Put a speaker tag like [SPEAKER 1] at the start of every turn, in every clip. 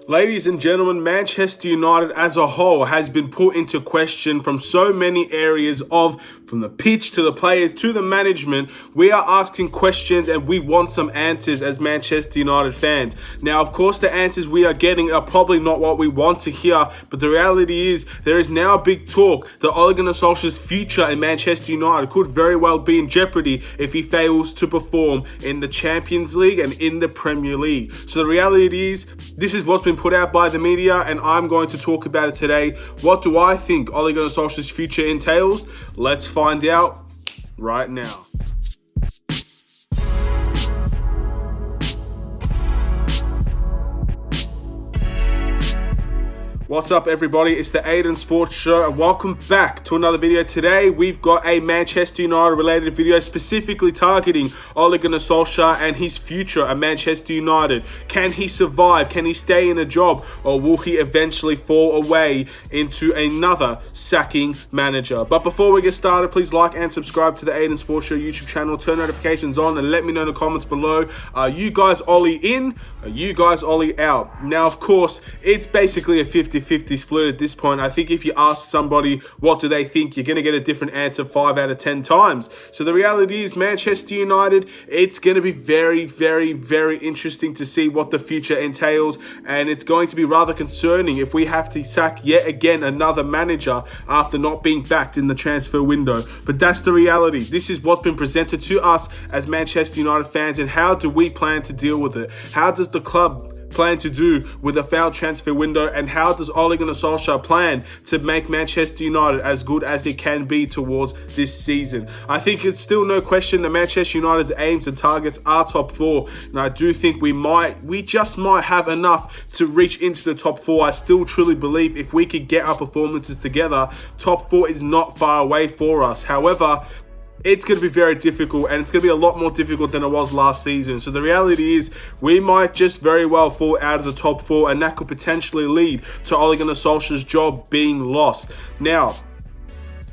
[SPEAKER 1] Ladies and gentlemen, Manchester United as a whole has been put into question from so many areas from the pitch to the players to the management. We are asking questions and we want some answers as Manchester United fans. Now, of course, the answers we are getting are probably not what we want to hear, but the reality is there is now big talk that Ole Gunnar Solskjaer's future in Manchester United could very well be in jeopardy if he fails to perform in the Champions League and in the Premier League. So the reality is, this is what's been put out by the media, and I'm going to talk about it today. What do I think Ole Gunnar Solskjaer's future entails? Let's find out right now. What's up, everybody? It's the Aidan Sports Show, and welcome back to another video. Today, we've got a Manchester United related video specifically targeting Ole Gunnar Solskjaer and his future at Manchester United. Can he survive? Can he stay in a job? Or will he eventually fall away into another sacking manager? But before we get started, please like and subscribe to the Aidan Sports Show YouTube channel. Turn notifications on and let me know in the comments below. Are you guys Ole in? Are you guys Ole out? Now, of course, it's basically a 50-50 split at this point. I think if you ask somebody what do they think, you're going to get a different answer 5 out of 10 times. So the reality is, Manchester United, it's going to be very, very, very interesting to see what the future entails, and it's going to be rather concerning if we have to sack yet again another manager after not being backed in the transfer window. But that's the reality. This is what's been presented to us as Manchester United fans, and how do we plan to deal with it? How does the club plan to do with a failed transfer window, and how does Ole Gunnar Solskjaer plan to make Manchester United as good as it can be towards this season? I think it's still no question that Manchester United's aims and targets are top 4, and I do think we just might have enough to reach into the top 4. I still truly believe if we could get our performances together, top 4 is not far away for us. However, it's going to be very difficult, and it's going to be a lot more difficult than it was last season. So the reality is, we might just very well fall out of the top 4, and that could potentially lead to Ole Gunnar Solskjaer's job being lost. Now,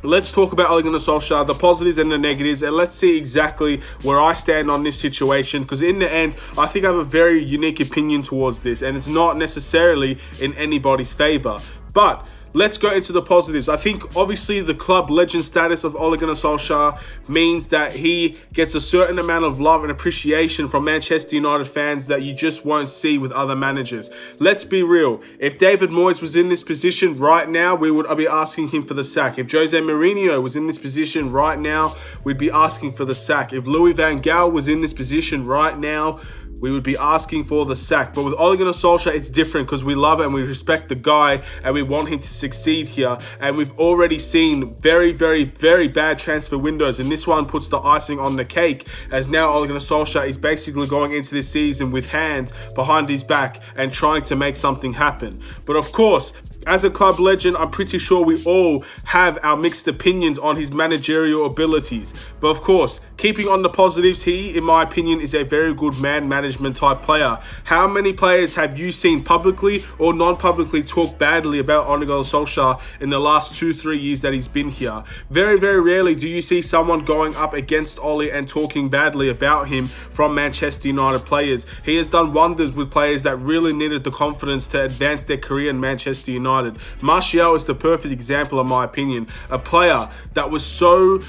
[SPEAKER 1] let's talk about Ole Gunnar Solskjaer, the positives and the negatives, and let's see exactly where I stand on this situation, because in the end, I think I have a very unique opinion towards this, and it's not necessarily in anybody's favor. But let's go into the positives. I think obviously the club legend status of Ole Gunnar Solskjaer means that he gets a certain amount of love and appreciation from Manchester United fans that you just won't see with other managers. Let's be real. If David Moyes was in this position right now, we would be asking him for the sack. If Jose Mourinho was in this position right now, we'd be asking for the sack. If Louis van Gaal was in this position right now, we would be asking for the sack. But with Ole Gunnar Solskjaer, it's different because we love it and we respect the guy and we want him to succeed here. And we've already seen very, very, very bad transfer windows, and this one puts the icing on the cake, as now Ole Gunnar Solskjaer is basically going into this season with hands behind his back and trying to make something happen. But of course, as a club legend, I'm pretty sure we all have our mixed opinions on his managerial abilities. But of course, keeping on the positives, he, in my opinion, is a very good man management type player. How many players have you seen publicly or non-publicly talk badly about Ole Gunnar Solskjaer in the last 2-3 years that he's been here? Very, very rarely do you see someone going up against Ole and talking badly about him from Manchester United players. He has done wonders with players that really needed the confidence to advance their career in Manchester United. Martial is the perfect example, in my opinion. A player that was so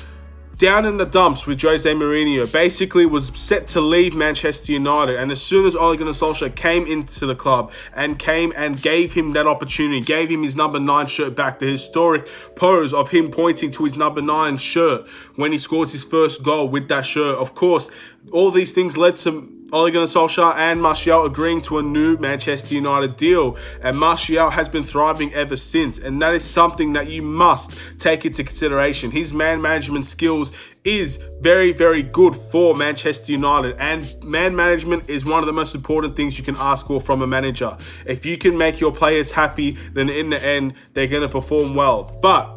[SPEAKER 1] down in the dumps with Jose Mourinho, basically was set to leave Manchester United, and as soon as Ole Gunnar Solskjaer came into the club and came and gave him that opportunity, gave him his number 9 shirt back, the historic pose of him pointing to his number 9 shirt when he scores his first goal with that shirt, of course, all these things led to Ole Gunnar Solskjaer and Martial agreeing to a new Manchester United deal, and Martial has been thriving ever since, and that is something that you must take into consideration. His man management skills is very, very good for Manchester United, and man management is one of the most important things you can ask for from a manager. If you can make your players happy, then in the end, they're going to perform well. But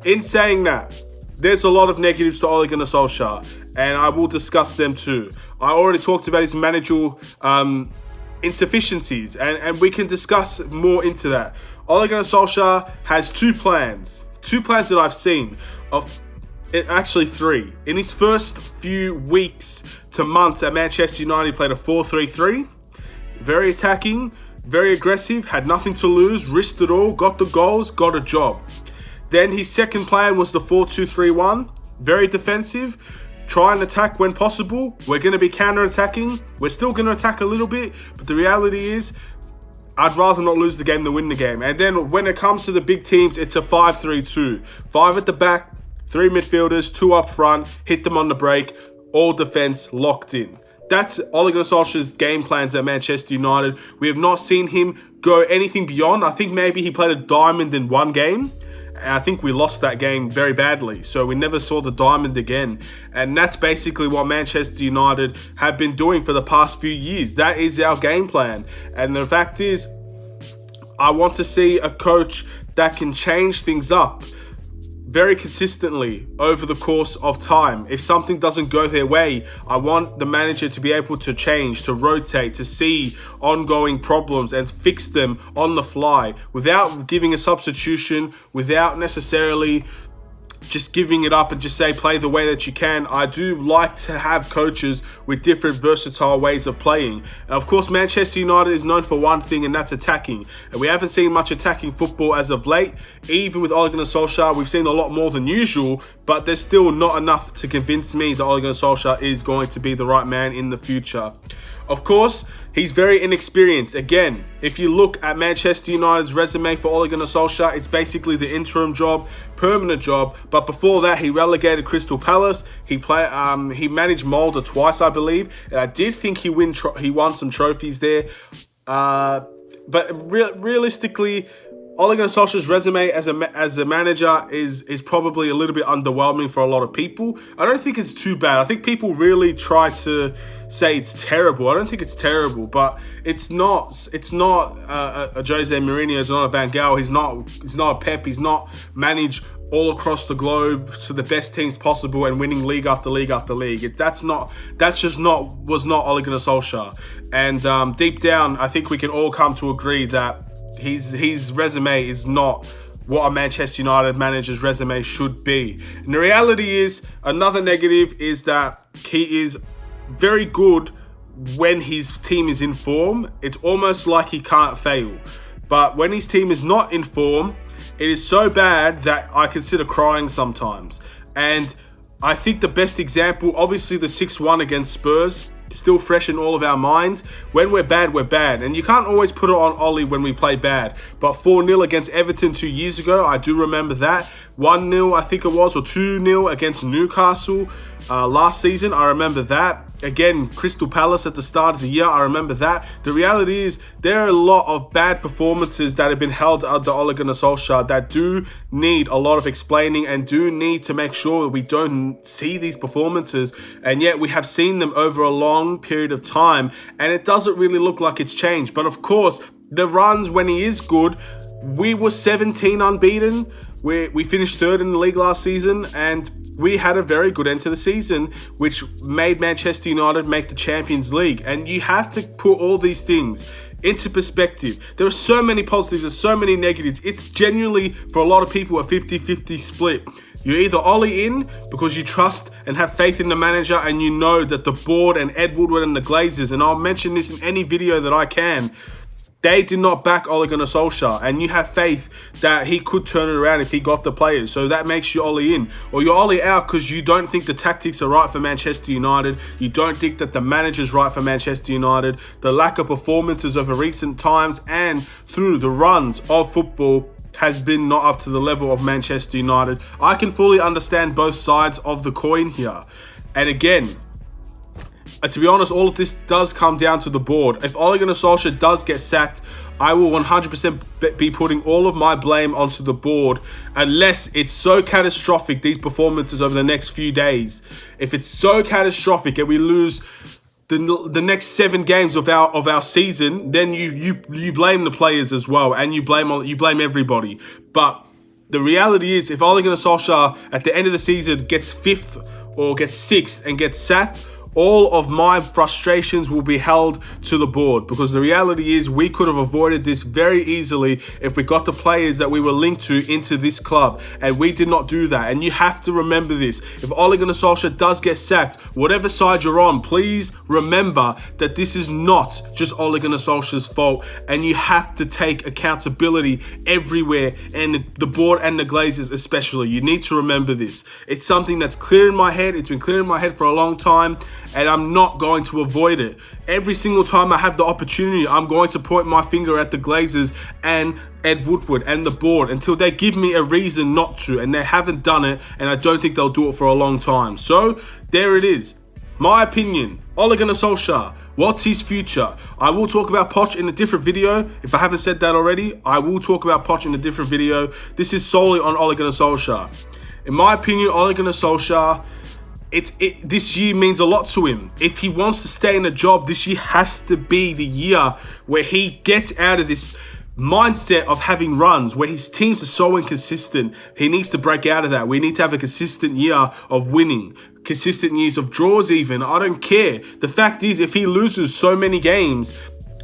[SPEAKER 1] in saying that, there's a lot of negatives to Ole Gunnar Solskjaer, and I will discuss them too. I already talked about his managerial insufficiencies, and we can discuss more into that. Ole Gunnar Solskjaer has two plans that I've seen, actually 3. In his first few weeks to months at Manchester United, he played a 4-3-3, very attacking, very aggressive, had nothing to lose, risked it all, got the goals, got a job. Then his second plan was the 4-2-3-1, very defensive, try and attack when possible. We're going to be counter-attacking. We're still going to attack a little bit, but the reality is I'd rather not lose the game than win the game. And then when it comes to the big teams, it's a 5-3-2. 5 at the back, 3 midfielders, 2 up front, hit them on the break, all defense locked in. That's Ole Gunnar Solskjaer's game plans at Manchester United. We have not seen him go anything beyond. I think maybe he played a diamond in one game. I think we lost that game very badly. So we never saw the diamond again. And that's basically what Manchester United have been doing for the past few years. That is our game plan. And the fact is, I want to see a coach that can change things up very consistently over the course of time. If something doesn't go their way, I want the manager to be able to change, to rotate, to see ongoing problems and fix them on the fly without giving a substitution, without necessarily just giving it up and just say play the way that you can. I do like to have coaches with different versatile ways of playing. And of course, Manchester United is known for one thing, and that's attacking. And we haven't seen much attacking football as of late. Even with Ole Gunnar Solskjaer, we've seen a lot more than usual, but there's still not enough to convince me that Ole Gunnar Solskjaer is going to be the right man in the future. Of course, he's very inexperienced. Again, if you look at Manchester United's resume for Ole Gunnar Solskjaer, it's basically the interim job, permanent job. But before that, he relegated Crystal Palace. He managed Molde twice, I believe. And I did think he won some trophies there. But realistically, Ole Gunnar Solskjaer's resume as a manager is probably a little bit underwhelming for a lot of people. I don't think it's too bad. I think people really try to say it's terrible. I don't think it's terrible, but it's not. It's not a Jose Mourinho. It's not a Van Gaal. He's not a Pep. He's not managed all across the globe to the best teams possible and winning league after league after league. Was not Ole Gunnar Solskjaer. And deep down, I think we can all come to agree that his resume is not what a Manchester United manager's resume should be. And the reality is, another negative is that he is very good when his team is in form. It's almost like he can't fail. But when his team is not in form, it is so bad that I consider crying sometimes. And I think the best example, obviously the 6-1 against Spurs, still fresh in all of our minds. When we're bad, we're bad. And you can't always put it on Ole when we play bad. But 4-0 against Everton 2 years ago, I do remember that. 1-0, I think it was, or 2-0 against Newcastle last season. I remember that. Again, Crystal Palace at the start of the year, I remember that. The reality is, there are a lot of bad performances that have been held under Ole Gunnar Solskjaer that do need a lot of explaining and do need to make sure that we don't see these performances. And yet we have seen them over a long period of time, and it doesn't really look like it's changed. But of course, the runs when he is good, we were 17 unbeaten. We finished third in the league last season, and we had a very good end to the season, which made Manchester United make the Champions League. And you have to put all these things into perspective. There are so many positives and so many negatives. It's genuinely, for a lot of people, a 50-50 split. You're either Ole in because you trust and have faith in the manager, and you know that the board and Ed Woodward and the Glazers, and I'll mention this in any video that I can, they did not back Ole Gunnar Solskjaer, and you have faith that he could turn it around if he got the players. So that makes you Ole in. Or you're Ole out because you don't think the tactics are right for Manchester United. You don't think that the manager's right for Manchester United. The lack of performances over recent times and through the runs of football has been not up to the level of Manchester United. I can fully understand both sides of the coin here. And again, to be honest, all of this does come down to the board. If Ole Gunnar Solskjaer does get sacked, I will 100% be putting all of my blame onto the board, unless it's so catastrophic, these performances over the next few days. If it's so catastrophic and we lose the next 7 games of our season, then you blame the players as well, and you blame everybody. But the reality is, if Ole Gunnar Solskjaer at the end of the season gets 5th or gets 6th and gets sacked, all of my frustrations will be held to the board, because the reality is we could have avoided this very easily if we got the players that we were linked to into this club, and we did not do that. And you have to remember this. If Ole Gunnar Solskjaer does get sacked, whatever side you're on, please remember that this is not just Ole Gunnar Solskjaer's fault, and you have to take accountability everywhere, and the board and the Glazers especially. You need to remember this. It's something that's clear in my head. It's been clear in my head for a long time, and I'm not going to avoid it. Every single time I have the opportunity, I'm going to point my finger at the Glazers and Ed Woodward and the board until they give me a reason not to, and they haven't done it, and I don't think they'll do it for a long time. So there it is. My opinion, Ole Gunnar Solskjaer, what's his future? I will talk about Poch in a different video. If I haven't said that already, I will talk about Poch in a different video. This is solely on Ole Gunnar Solskjaer. In my opinion, Ole Gunnar Solskjaer, this year means a lot to him. If he wants to stay in a job, this year has to be the year where he gets out of this mindset of having runs where his teams are so inconsistent. He needs to break out of that. We need to have a consistent year of winning, consistent years of draws even. I don't care. The fact is, if he loses so many games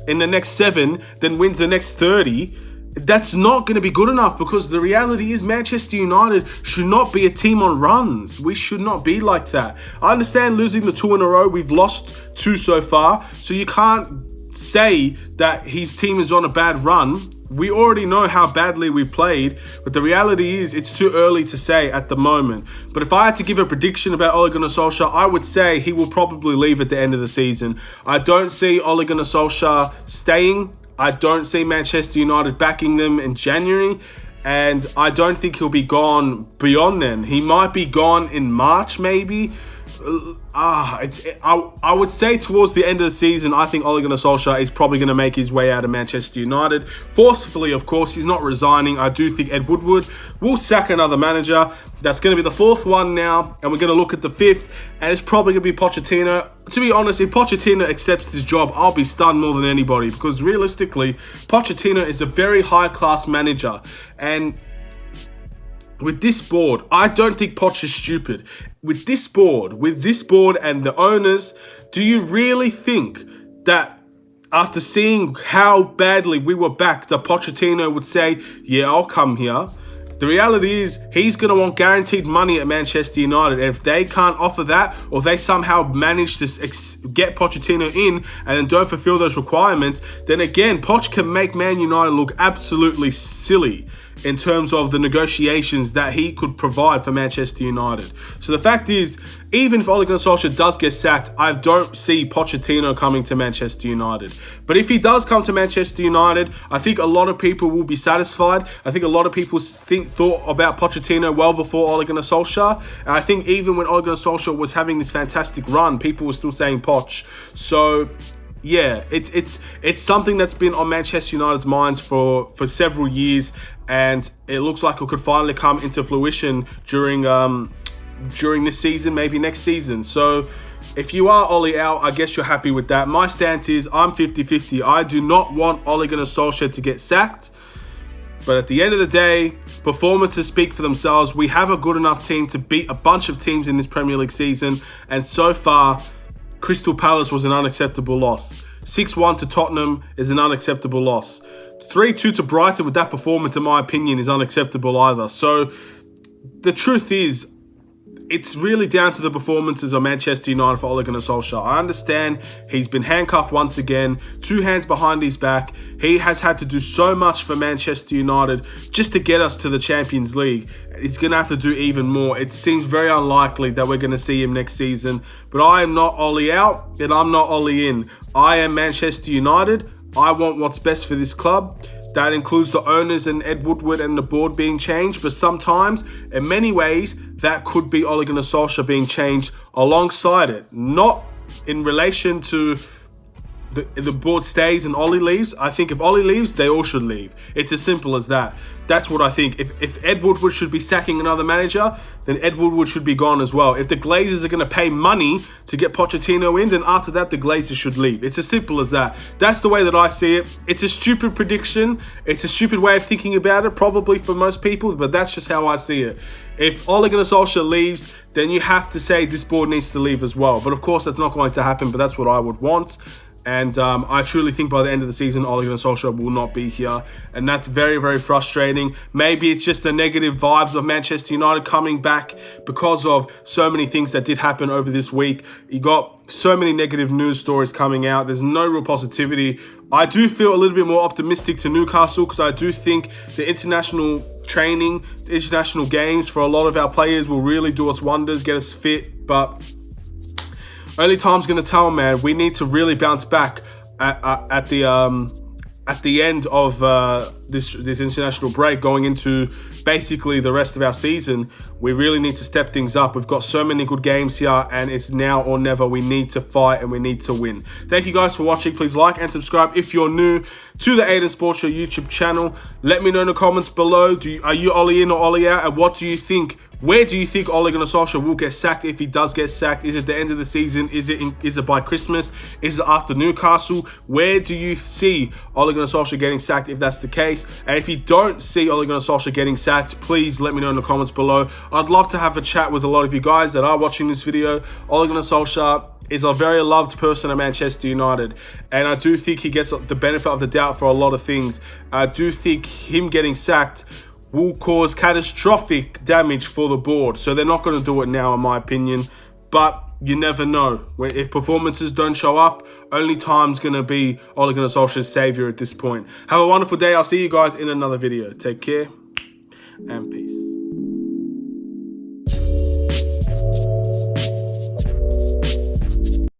[SPEAKER 1] in the next 7, then wins the next 30, that's not going to be good enough, because the reality is Manchester United should not be a team on runs. We should not be like that. I understand losing the 2 in a row. We've lost 2 so far, so you can't say that his team is on a bad run. We already know how badly we've played, but the reality is it's too early to say at the moment. But if I had to give a prediction about Ole Gunnar Solskjaer, I would say he will probably leave at the end of the season. I don't see Ole Gunnar Solskjaer staying. I don't see Manchester United backing them in January, and I don't think he'll be gone beyond then. He might be gone in March, maybe. I would say towards the end of the season, I think Ole Gunnar Solskjaer is probably going to make his way out of Manchester United. Forcefully, of course, he's not resigning. I do think Ed Woodward will sack another manager. That's going to be the 4th one now, and we're going to look at the 5th, and it's probably going to be Pochettino. To be honest, if Pochettino accepts this job, I'll be stunned more than anybody, because realistically, Pochettino is a very high-class manager, and with this board, I don't think Poch is stupid. With this board and the owners, do you really think that after seeing how badly we were back, that Pochettino would say, yeah, I'll come here? The reality is he's going to want guaranteed money at Manchester United. And if they can't offer that, or they somehow manage to get Pochettino in and then don't fulfill those requirements, then again, Poch can make Man United look absolutely silly in terms of the negotiations that he could provide for Manchester United. So the fact is, even if Ole Gunnar Solskjaer does get sacked, I don't see Pochettino coming to Manchester United. But if he does come to Manchester United, I think a lot of people will be satisfied. I think a lot of people thought about Pochettino well before Ole Gunnar Solskjaer. And I think even when Ole Gunnar Solskjaer was having this fantastic run, people were still saying Poch. So yeah, it's something that's been on Manchester United's minds for several years, and it looks like it could finally come into fruition during this season, maybe next season. So if you are Ole out, I guess you're happy with that. My stance is I'm 50-50. I do not want Ole Gunnar Solskjaer to get sacked. But at the end of the day, performances speak for themselves. We have a good enough team to beat a bunch of teams in this Premier League season, and so far, Crystal Palace was an unacceptable loss. 6-1 to Tottenham is an unacceptable loss. 3-2 to Brighton with that performance, in my opinion, is unacceptable either. So the truth is, it's really down to the performances of Manchester United for Ole Gunnar Solskjaer. I understand he's been handcuffed once again, 2 hands behind his back. He has had to do so much for Manchester United just to get us to the Champions League. He's going to have to do even more. It seems very unlikely that we're going to see him next season. But I am not Ole out, and I'm not Ole in. I am Manchester United. I want what's best for this club. That includes the owners and Ed Woodward and the board being changed. But sometimes, in many ways, that could be Ole Gunnar Solskjaer being changed alongside it. Not in relation to the board stays and Ole leaves. I think if Ole leaves, they all should leave. It's as simple as that. That's what I think. If Ed Woodward should be sacking another manager, then Ed Woodward should be gone as well. If the Glazers are going to pay money to get Pochettino in, then after that, the Glazers should leave. It's as simple as that. That's the way that I see it. It's a stupid prediction. It's a stupid way of thinking about it, probably for most people, but that's just how I see it. If Ole Gunnar Solskjaer leaves, then you have to say this board needs to leave as well. But of course, that's not going to happen, but that's what I would want. And I truly think by the end of the season, Ole Gunnar Solskjaer will not be here. And that's very, very frustrating. Maybe it's just the negative vibes of Manchester United coming back because of so many things that did happen over this week. You got so many negative news stories coming out. There's no real positivity. I do feel a little bit more optimistic to Newcastle because I do think the international training, the international games for a lot of our players will really do us wonders, get us fit. But only time's going to tell, man. We need to really bounce back at the end of this international break, going into basically the rest of our season. We really need to step things up. We've got so many good games here, and it's now or never. We need to fight and we need to win. Thank you guys for watching. Please like and subscribe if you're new to the Aidan Sports Show YouTube channel. Let me know in the comments below. Are you Ole in or Ole out? And what do you think? Where do you think Ole Gunnar Solskjaer will get sacked if he does get sacked? Is it the end of the season? Is it by Christmas? Is it after Newcastle? Where do you see Ole Gunnar Solskjaer getting sacked if that's the case? And if you don't see Ole Gunnar Solskjaer getting sacked, please let me know in the comments below. I'd love to have a chat with a lot of you guys that are watching this video. Ole Gunnar Solskjaer is a very loved person at Manchester United, and I do think he gets the benefit of the doubt for a lot of things. I do think him getting sacked will cause catastrophic damage for the board. So they're not going to do it now, in my opinion. But you never know. If performances don't show up, only time's going to be Ole Gunnar Solskjaer's savior at this point. Have a wonderful day. I'll see you guys in another video. Take care and peace.